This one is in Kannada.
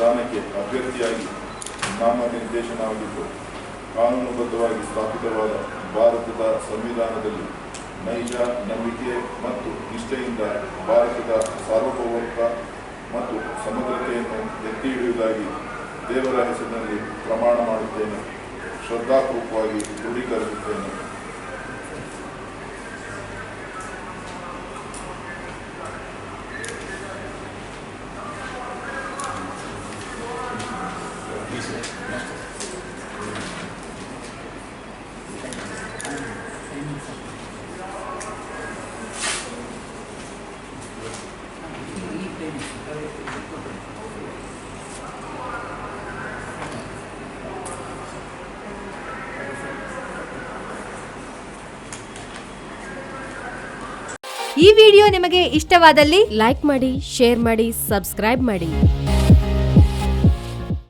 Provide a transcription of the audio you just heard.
ಸ್ಥಾನಕ್ಕೆ ಅಭ್ಯರ್ಥಿಯಾಗಿ ನಾಮನಿರ್ದೇಶನವಾಗಿದ್ದು ಕಾನೂನುಬದ್ಧವಾಗಿ ಸ್ಥಾಪಿತವಾದ ಭಾರತದ ಸಂವಿಧಾನದಲ್ಲಿ ನೈಜ ನಂಬಿಕೆ ಮತ್ತು ನಿಷ್ಠೆಯಿಂದ ಭಾರತದ ಸಾರ್ವಭೌಮತ್ವ ಮತ್ತು ಸಮಗ್ರತೆಯನ್ನು ಎತ್ತಿ ಹಿಡಿಯುವುದಾಗಿ ದೇವರ ಹೆಸರಿನಲ್ಲಿ ಪ್ರಮಾಣ ಮಾಡುತ್ತೇನೆ. ಶ್ರದ್ಧಾಪೂರ್ವಕವಾಗಿ ದೃಢೀಕರಿಸುತ್ತೇನೆ. ಈ ವಿಡಿಯೋ ನಿಮಗೆ ಇಷ್ಟವಾದಲ್ಲಿ ಲೈಕ್ ಮಾಡಿ, ಶೇರ್ ಮಾಡಿ, ಸಬ್ಸ್ಕ್ರೈಬ್ ಮಾಡಿ.